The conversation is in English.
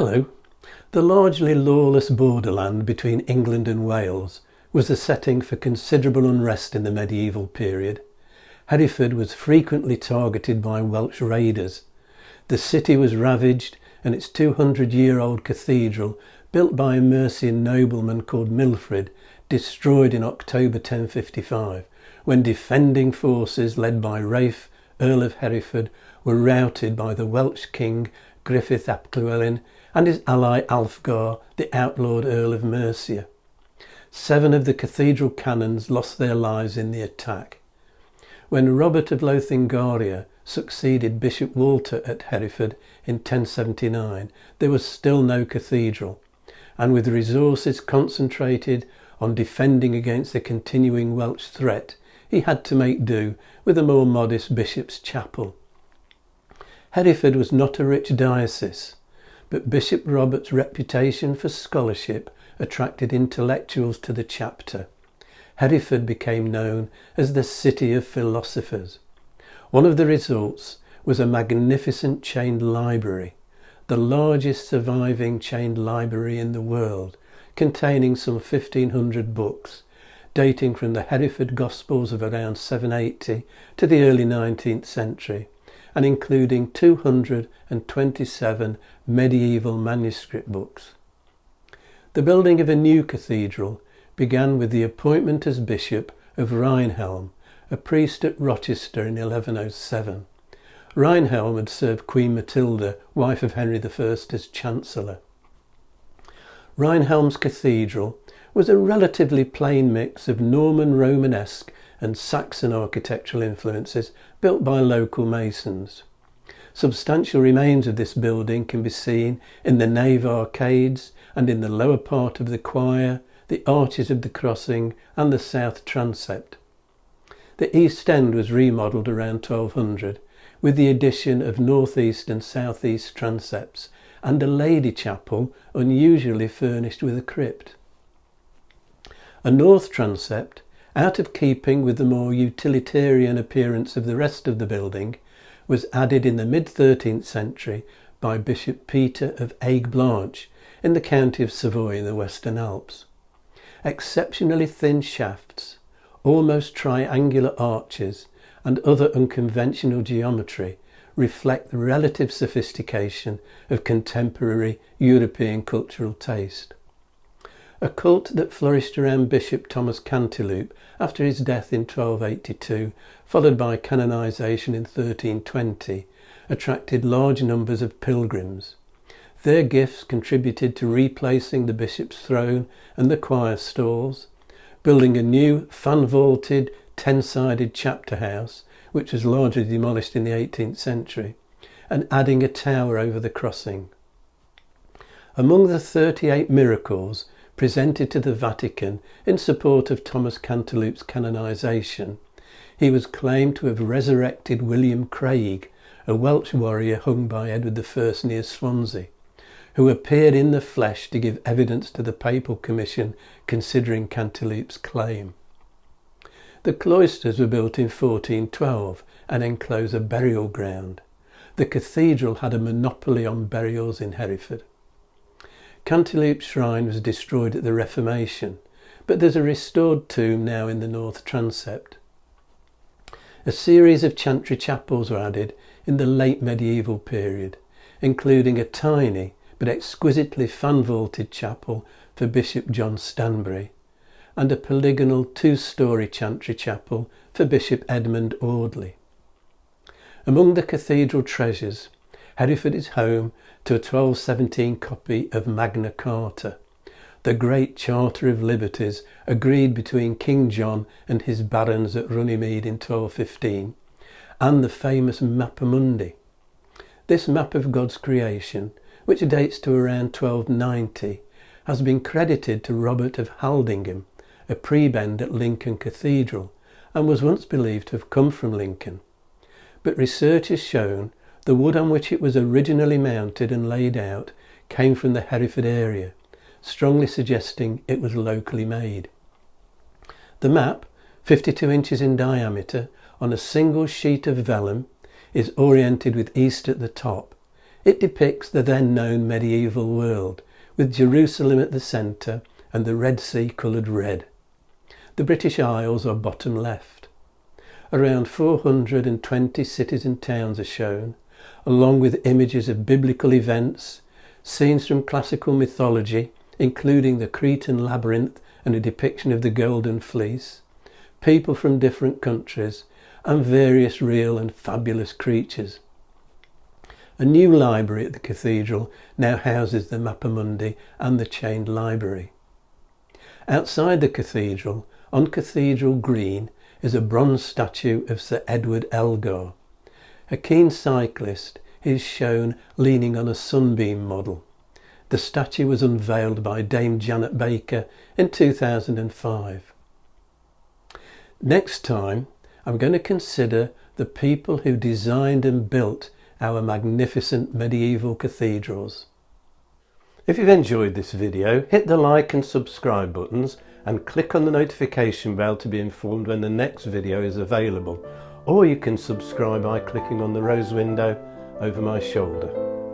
Hello. The largely lawless borderland between England and Wales was a setting for considerable unrest in the medieval period. Hereford was frequently targeted by Welsh raiders. The city was ravaged and its 200-year-old cathedral, built by a Mercian nobleman called Milfred, destroyed in October 1055, when defending forces led by Rafe, Earl of Hereford, were routed by the Welsh king Griffith ap Llywelyn and his ally Alfgar, the outlawed Earl of Mercia. 7 of the cathedral canons lost their lives in the attack. When Robert of Lotharingia succeeded Bishop Walter at Hereford in 1079, there was still no cathedral, and with resources concentrated on defending against the continuing Welsh threat, he had to make do with a more modest bishop's chapel. Hereford was not a rich diocese, but Bishop Robert's reputation for scholarship attracted intellectuals to the chapter. Hereford became known as the City of Philosophers. One of the results was a magnificent chained library, the largest surviving chained library in the world, containing some 1,500 books, dating from the Hereford Gospels of around 780 to the early 19th century, and including 227 medieval manuscript books. The building of a new cathedral began with the appointment as Bishop of Reinhelm, a priest at Rochester in 1107. Reinhelm had served Queen Matilda, wife of Henry I, as Chancellor. Reinhelm's cathedral was a relatively plain mix of Norman Romanesque and Saxon architectural influences built by local masons. Substantial remains of this building can be seen in the nave arcades and in the lower part of the choir, the arches of the crossing and the south transept. The east end was remodelled around 1200 with the addition of northeast and southeast transepts and a lady chapel unusually furnished with a crypt. A north transept, out of keeping with the more utilitarian appearance of the rest of the building, was added in the mid-13th century by Bishop Peter of Aigues-Blanches in the county of Savoy in the Western Alps. Exceptionally thin shafts, almost triangular arches, and other unconventional geometry reflect the relative sophistication of contemporary European cultural taste. A cult that flourished around Bishop Thomas Cantilupe after his death in 1282, followed by canonisation in 1320, attracted large numbers of pilgrims. Their gifts contributed to replacing the bishop's throne and the choir stalls, building a new fan-vaulted 10-sided chapter house, which was largely demolished in the 18th century, and adding a tower over the crossing. Among the 38 miracles presented to the Vatican in support of Thomas Cantilupe's canonisation, he was claimed to have resurrected William Craig, a Welsh warrior hung by Edward I near Swansea, who appeared in the flesh to give evidence to the papal commission considering Cantilupe's claim. The cloisters were built in 1412 and enclose a burial ground. The cathedral had a monopoly on burials in Hereford. Cantilupe's shrine was destroyed at the Reformation, but there's a restored tomb now in the north transept. A series of chantry chapels were added in the late medieval period, including a tiny but exquisitely fan-vaulted chapel for Bishop John Stanbury, and a polygonal 2-storey chantry chapel for Bishop Edmund Audley. Among the cathedral treasures, Hereford is home to a 1217 copy of Magna Carta, the great Charter of Liberties agreed between King John and his barons at Runnymede in 1215, and the famous mappa mundi. This map of God's creation, which dates to around 1290, has been credited to Robert of Haldingham, a prebend at Lincoln Cathedral, and was once believed to have come from Lincoln. But research has shown the wood on which it was originally mounted and laid out came from the Hereford area, strongly suggesting it was locally made. The map, 52 inches in diameter, on a single sheet of vellum, is oriented with east at the top, It depicts the then known medieval world, with Jerusalem at the centre and the Red Sea coloured red. The British Isles are bottom left. Around 420 cities and towns are shown, along with images of biblical events, scenes from classical mythology, including the Cretan labyrinth and a depiction of the Golden Fleece, people from different countries, and various real and fabulous creatures. A new library at the cathedral now houses the mappa mundi and the chained library. Outside the cathedral, on Cathedral Green, is a bronze statue of Sir Edward Elgar. A keen cyclist, he is shown leaning on a sunbeam model. The statue was unveiled by Dame Janet Baker in 2005. Next time, I'm going to consider the people who designed and built our magnificent medieval cathedrals. If you've enjoyed this video, hit the like and subscribe buttons and click on the notification bell to be informed when the next video is available, or you can subscribe by clicking on the rose window over my shoulder.